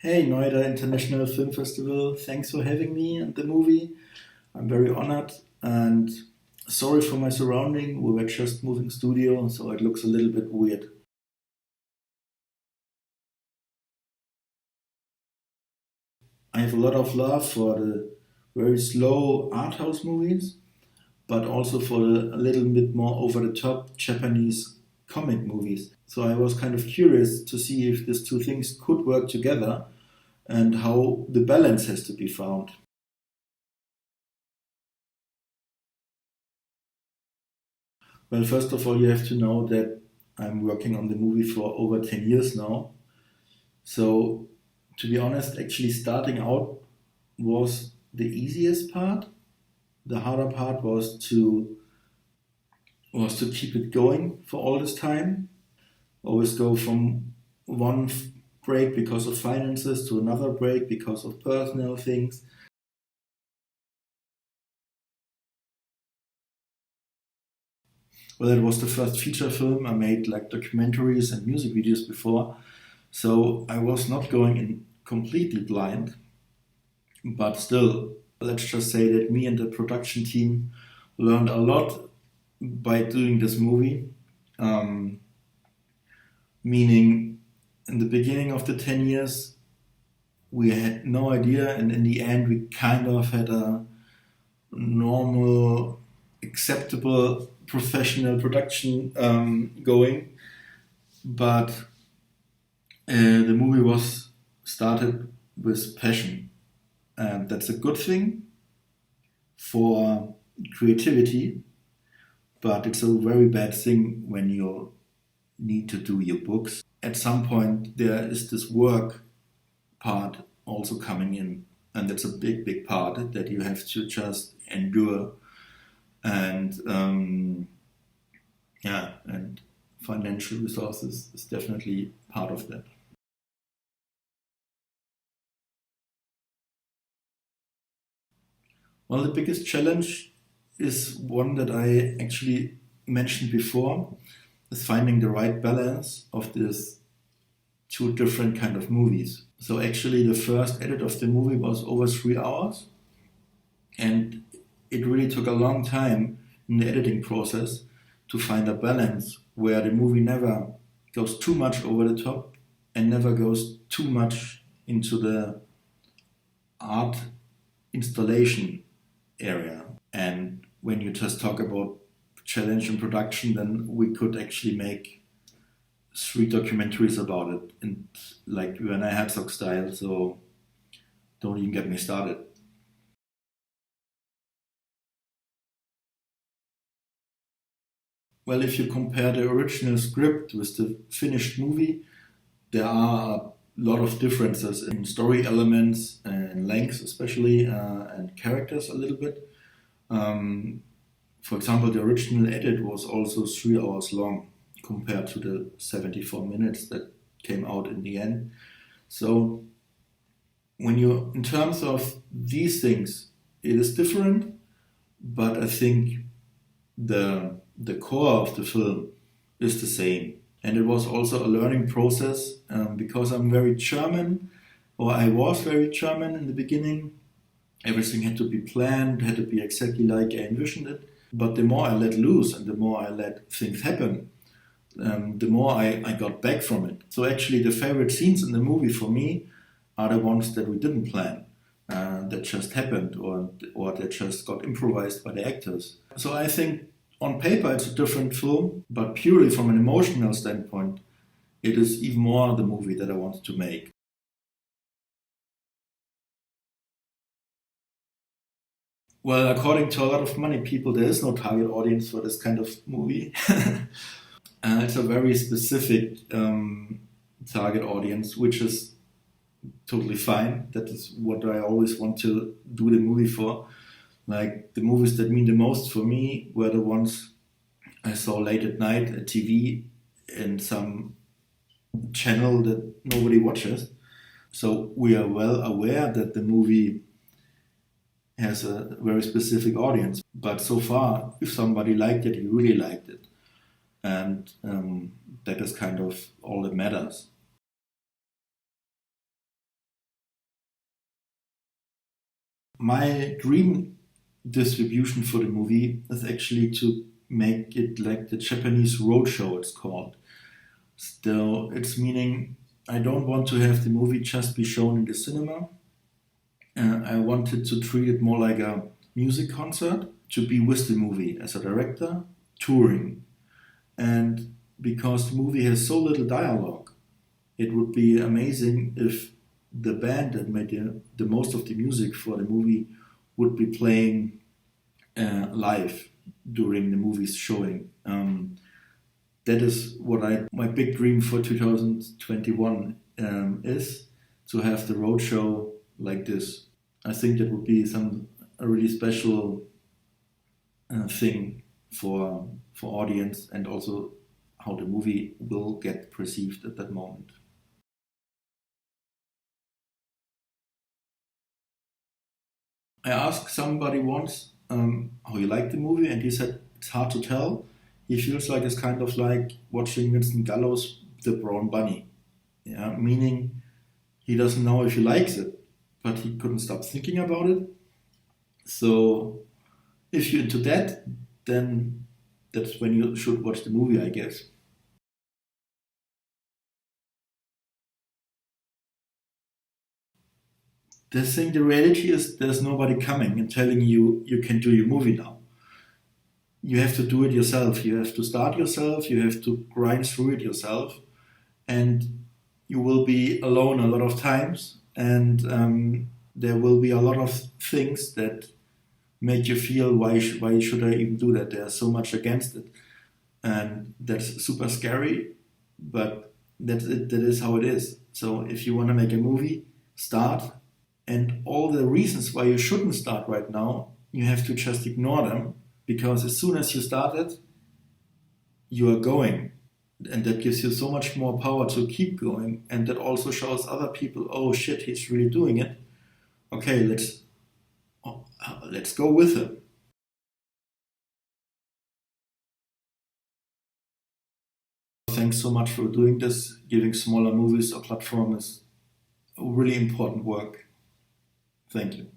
Hey, Noida International Film Festival, thanks for having me and the movie. I'm very honored and sorry for my surrounding. We were just moving studio, so it looks a little bit weird. I have a lot of love for the very slow art house movies, but also for the a little bit more over the top Japanese comic movies. So I was kind of curious to see if these two things could work together and how the balance has to be found. Well, first of all, you have to know that I'm working on the movie for over 10 years now. So, to be honest, actually starting out was the easiest part. The harder part was to keep it going for all this time. Always go from one break because of finances to another break because of personal things. Well, it was the first feature film. I made like documentaries and music videos before. So I was not going in completely blind, but still, let's just say that me and the production team learned a lot by doing this movie. Um, Meaning, in the beginning of the 10 years, we had no idea, and in the end, we kind of had a normal, acceptable professional production going. But the movie was started with passion, and that's a good thing for creativity, but it's a very bad thing when you need to do your books. At some point, there is this work part also coming in, and that's a big part that you have to just endure. And yeah, and financial resources is definitely part of that. Well, the biggest challenge is one that I actually mentioned before, is finding the right balance of these two different kind of movies. So actually, the first edit of the movie was over 3 hours, and it really took a long time in the editing process to find a balance where the movie never goes too much over the top and never goes too much into the art installation area. And when you just talk about challenge in production, then we could actually make three documentaries about it, and like Werner Herzog style. So don't even get me started. Well, if you compare the original script with the finished movie, there are a lot of differences in story elements and length, especially, and characters a little bit. Um, for example, the original edit was also 3 hours long compared to the 74 minutes that came out in the end. So when you, in terms of these things, it is different, but I think the core of the film is the same. And it was also a learning process because I'm very German, or I was very German in the beginning. Everything had to be planned, had to be exactly like I envisioned it. But the more I let loose and the more I let things happen, the more I got back from it. So actually, the favorite scenes in the movie for me are the ones that we didn't plan, that just happened, or that just got improvised by the actors. So I think on paper it's a different film, but purely from an emotional standpoint, it is even more the movie that I wanted to make. Well, according to a lot of money people, there is no target audience for this kind of movie. It's a very specific target audience, which is totally fine. That is what I always want to do the movie for. Like the movies that mean the most for me were the ones I saw late at night at TV in some channel that nobody watches. So we are well aware that the movie has a very specific audience. But so far, if somebody liked it, he really liked it. And that is kind of all that matters. My dream distribution for the movie is actually to make it like the Japanese roadshow, it's called. So it's meaning I don't want to have the movie just be shown in the cinema. I wanted to treat it more like a music concert, to be with the movie as a director, touring. And because the movie has so little dialogue, it would be amazing if the band that made the most of the music for the movie would be playing live during the movie's showing. That is what my big dream for 2021 is, to have the roadshow like this. I think that would be a really special thing for audience, and also how the movie will get perceived at that moment. I asked somebody once how he liked the movie, and he said it's hard to tell. He feels like it's kind of like watching Vincent Gallo's The Brown Bunny. Yeah, meaning he doesn't know if he likes it, but he couldn't stop thinking about it. So if you're into that, then that's when you should watch the movie, I guess. The reality is there's nobody coming and telling you you can do your movie now. You have to do it yourself. You have to start yourself. You have to grind through it yourself, and you will be alone a lot of times. And there will be a lot of things that make you feel why should I even do that? There's so much against it, and that's super scary. But that's it. That is how it is. So if you want to make a movie, start. And all the reasons why you shouldn't start right now, you have to just ignore them, because as soon as you start it, you are going. And that gives you so much more power to keep going. And that also shows other people, oh shit, he's really doing it. Okay, let's go with him. Thanks so much for doing this. Giving smaller movies a platform is a really important work. Thank you.